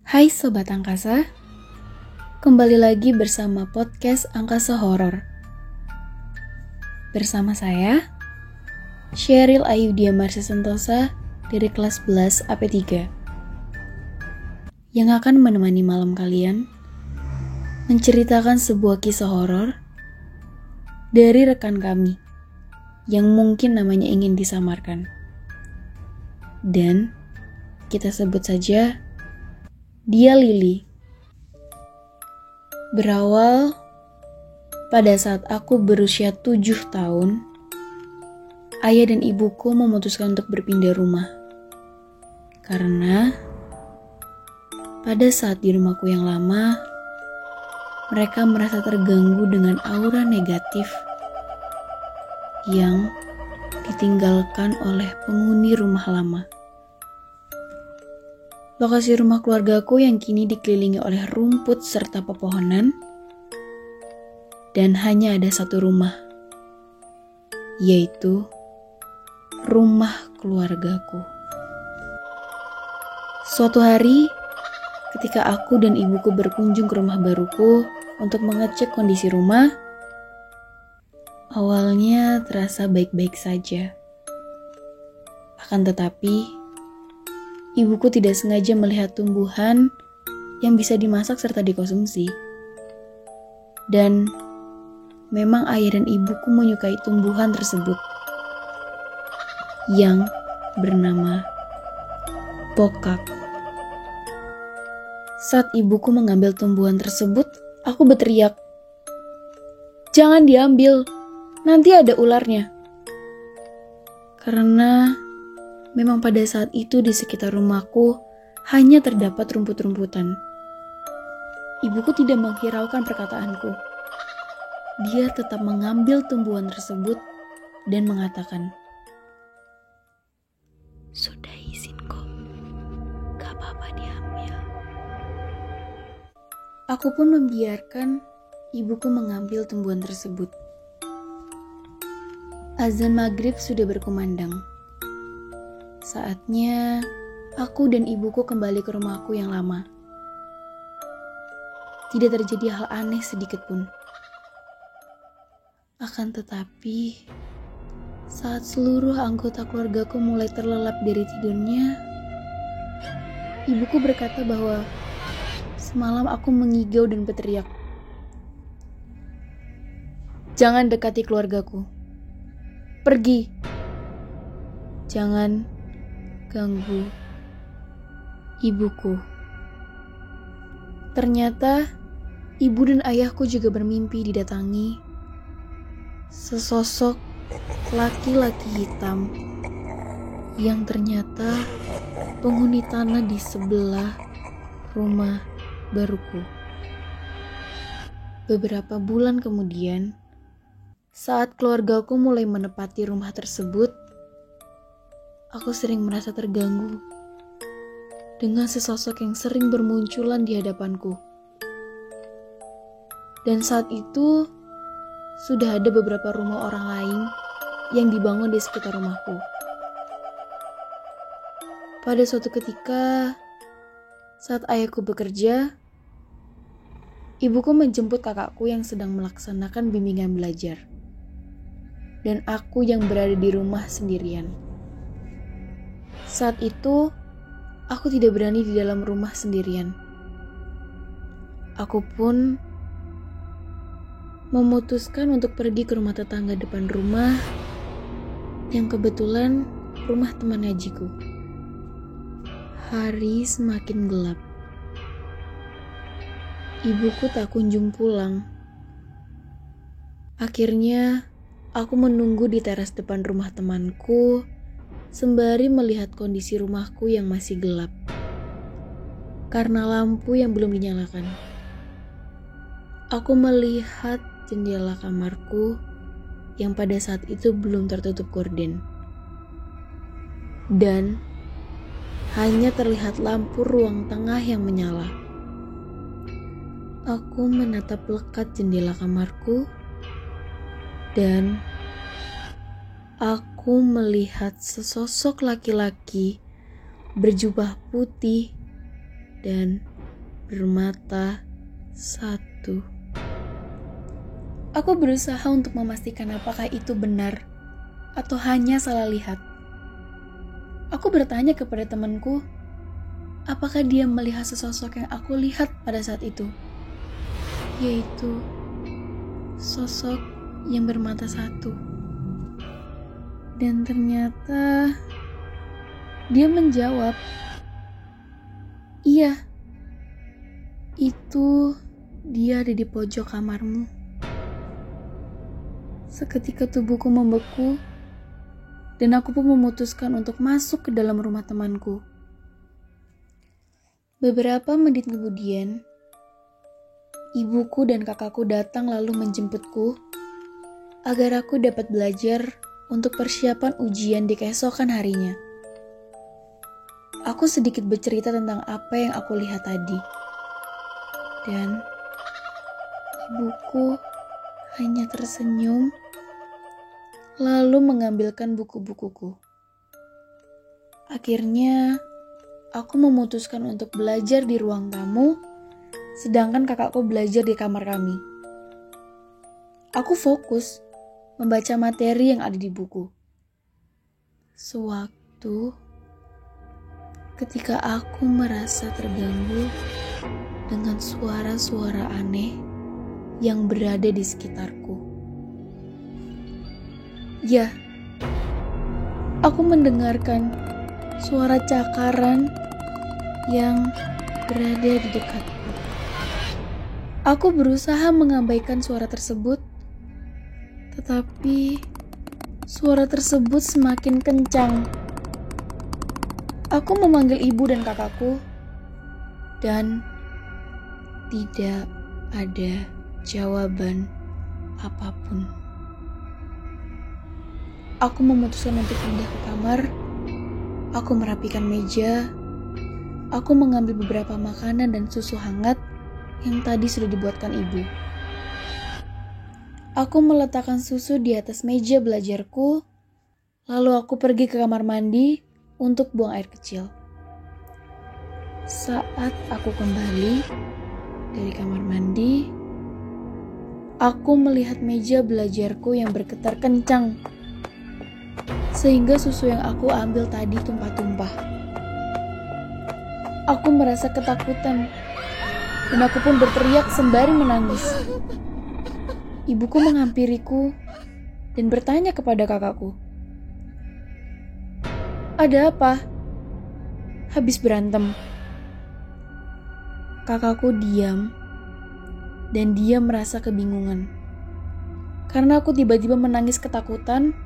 Hai Sobat Angkasa, kembali lagi bersama podcast Angkasa Horor. Bersama saya, Sheryl Ayudia Marsha Sentosa dari kelas 11 AP3 yang akan menemani malam kalian menceritakan sebuah kisah horor dari rekan kami yang mungkin namanya ingin disamarkan. Dan kita sebut saja dia Lily. Berawal pada saat aku berusia 7 tahun, ayah dan ibuku memutuskan untuk berpindah rumah. Karena pada saat di rumahku yang lama, mereka merasa terganggu dengan aura negatif yang ditinggalkan oleh penghuni rumah lama. Lokasi rumah keluargaku yang kini dikelilingi oleh rumput serta pepohonan, dan hanya ada satu rumah, yaitu rumah keluargaku. Suatu hari, ketika aku dan ibuku berkunjung ke rumah baruku untuk mengecek kondisi rumah, awalnya terasa baik-baik saja. Akan tetapi, ibuku tidak sengaja melihat tumbuhan yang bisa dimasak serta dikonsumsi. Dan memang ayah dan ibuku menyukai tumbuhan tersebut yang bernama pokak. Saat ibuku mengambil tumbuhan tersebut, aku berteriak, "Jangan diambil, nanti ada ularnya." Karena memang pada saat itu di sekitar rumahku hanya terdapat rumput-rumputan. Ibuku tidak menghiraukan perkataanku. Dia tetap mengambil tumbuhan tersebut dan mengatakan, "Sudah izin kok, gak apa-apa diambil." Aku pun membiarkan ibuku mengambil tumbuhan tersebut. Azan maghrib sudah berkumandang. Saatnya aku dan ibuku kembali ke rumahku yang lama. Tidak terjadi hal aneh sedikit pun. Akan tetapi, saat seluruh anggota keluargaku mulai terlelap dari tidurnya, ibuku berkata bahwa semalam aku mengigau dan berteriak, "Jangan dekati keluargaku. Pergi. Jangan ganggu ibuku." Ternyata ibu dan ayahku juga bermimpi didatangi sesosok laki-laki hitam yang ternyata penghuni tanah di sebelah rumah baruku. Beberapa bulan kemudian, saat keluargaku mulai menempati rumah tersebut, aku sering merasa terganggu dengan sesosok yang sering bermunculan di hadapanku. Dan saat itu, sudah ada beberapa rumah orang lain yang dibangun di sekitar rumahku. Pada suatu ketika, saat ayahku bekerja, ibuku menjemput kakakku yang sedang melaksanakan bimbingan belajar. Dan aku yang berada di rumah sendirian. Saat itu, aku tidak berani di dalam rumah sendirian. Aku pun memutuskan untuk pergi ke rumah tetangga depan rumah yang kebetulan rumah teman ngajiku. Hari semakin gelap. Ibuku tak kunjung pulang. Akhirnya, aku menunggu di teras depan rumah temanku sembari melihat kondisi rumahku yang masih gelap karena lampu yang belum dinyalakan. Aku melihat jendela kamarku yang pada saat itu belum tertutup gorden, dan hanya terlihat lampu ruang tengah yang menyala. Aku menatap lekat jendela kamarku dan aku melihat sesosok laki-laki berjubah putih dan bermata satu. Aku berusaha untuk memastikan apakah itu benar atau hanya salah lihat. Aku bertanya kepada temanku, apakah dia melihat sesosok yang aku lihat pada saat itu, yaitu sosok yang bermata satu. Dan ternyata dia menjawab, iya, itu dia ada di pojok kamarmu. Seketika tubuhku membeku, dan aku pun memutuskan untuk masuk ke dalam rumah temanku. Beberapa menit kemudian, ibuku dan kakakku datang lalu menjemputku agar aku dapat belajar untuk persiapan ujian di keesokan harinya. Aku sedikit bercerita tentang apa yang aku lihat tadi. Dan ibuku hanya tersenyum lalu mengambilkan buku-bukuku. Akhirnya, aku memutuskan untuk belajar di ruang tamu, sedangkan kakakku belajar di kamar kami. Aku fokus membaca materi yang ada di buku. Sewaktu ketika aku merasa terganggu dengan suara-suara aneh yang berada di sekitarku. Ya, aku mendengarkan suara cakaran yang berada di dekatku. Aku berusaha mengabaikan suara tersebut, tetapi suara tersebut semakin kencang. Aku memanggil ibu dan kakakku, dan tidak ada jawaban apapun. Aku memutuskan untuk pindah ke kamar. Aku merapikan meja. Aku mengambil beberapa makanan dan susu hangat yang tadi sudah dibuatkan ibu. Aku meletakkan susu di atas meja belajarku, lalu aku pergi ke kamar mandi untuk buang air kecil. Saat aku kembali dari kamar mandi, aku melihat meja belajarku yang bergetar kencang, sehingga susu yang aku ambil tadi tumpah-tumpah. Aku merasa ketakutan, dan aku pun berteriak sembari menangis. Ibuku menghampiriku dan bertanya kepada kakakku, "Ada apa? Habis berantem?" Kakakku diam, dan dia merasa kebingungan. Karena aku tiba-tiba menangis ketakutan,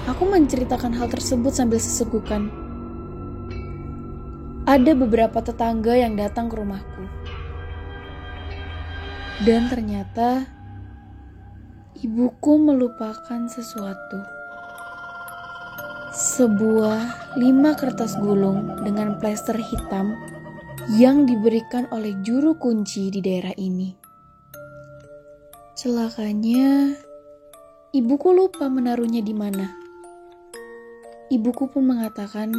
aku menceritakan hal tersebut sambil sesegukan. Ada beberapa tetangga yang datang ke rumahku. Dan ternyata, ibuku melupakan sesuatu. Sebuah 5 kertas gulung dengan plester hitam yang diberikan oleh juru kunci di daerah ini. Celakanya, ibuku lupa menaruhnya di mana. Ibuku pun mengatakan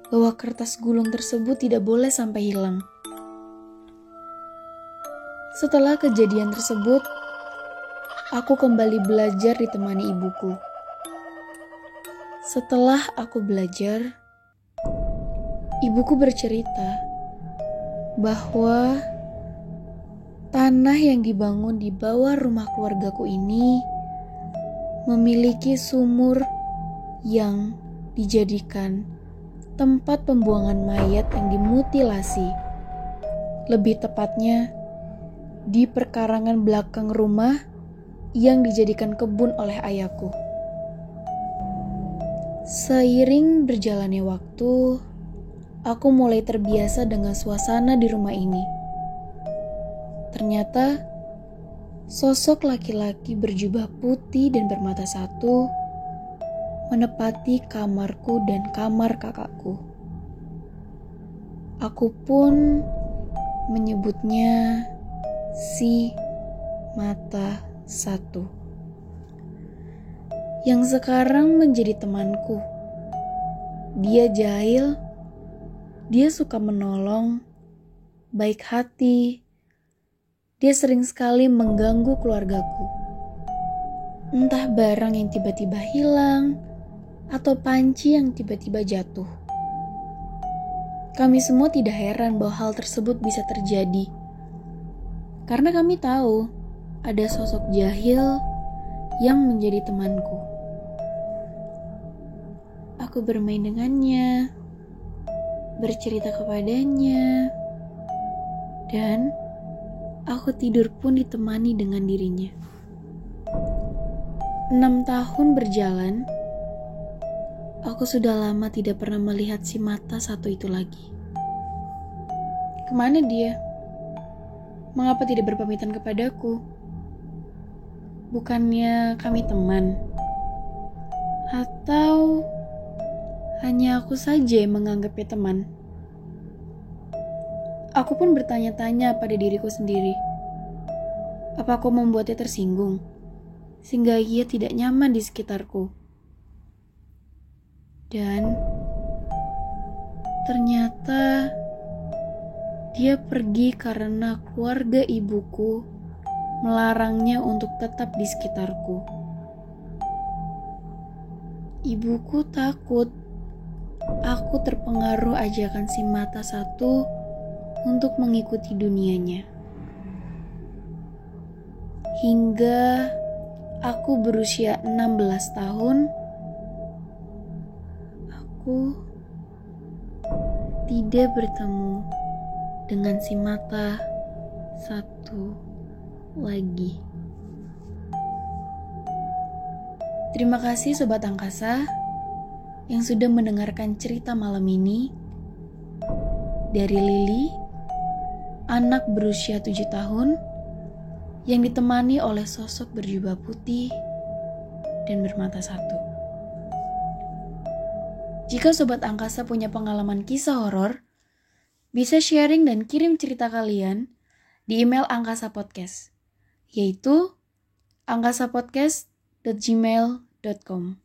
bahwa kertas gulung tersebut tidak boleh sampai hilang. Setelah kejadian tersebut, aku kembali belajar ditemani ibuku. Setelah aku belajar, ibuku bercerita bahwa tanah yang dibangun di bawah rumah keluargaku ini memiliki sumur yang dijadikan tempat pembuangan mayat yang dimutilasi. Lebih tepatnya, di perkarangan belakang rumah yang dijadikan kebun oleh ayahku. Seiring berjalannya waktu, aku mulai terbiasa dengan suasana di rumah ini. Ternyata, sosok laki-laki berjubah putih dan bermata satu menepati kamarku dan kamar kakakku. Aku pun menyebutnya si mata satu, yang sekarang menjadi temanku. Dia jahil Dia suka menolong, baik hati. Dia sering sekali mengganggu keluargaku. Entah barang yang tiba-tiba hilang, atau panci yang tiba-tiba jatuh. Kami semua tidak heran bahwa hal tersebut bisa terjadi. Karena kami tahu ada sosok jahil yang menjadi temanku. Aku bermain dengannya, bercerita kepadanya, dan aku tidur pun ditemani dengan dirinya. 6 tahun berjalan, aku sudah lama tidak pernah melihat si mata satu itu lagi. Kemana dia? Mengapa tidak berpamitan kepadaku? Bukannya kami teman? Atau hanya aku saja yang menganggapnya teman? Aku pun bertanya-tanya pada diriku sendiri. Apa aku membuatnya tersinggung, sehingga ia tidak nyaman di sekitarku? Dan ternyata dia pergi karena keluarga ibuku melarangnya untuk tetap di sekitarku. Ibuku takut aku terpengaruh ajakan si mata satu untuk mengikuti dunianya. Hingga aku berusia 16 tahun, aku tidak bertemu dengan si mata satu lagi. Terima kasih Sobat Angkasa yang sudah mendengarkan cerita malam ini dari Lily, anak berusia 7 tahun yang ditemani oleh sosok berjubah putih dan bermata satu. Jika Sobat Angkasa punya pengalaman kisah horor, bisa sharing dan kirim cerita kalian di email Angkasa Podcast, yaitu angkasapodcast@gmail.com.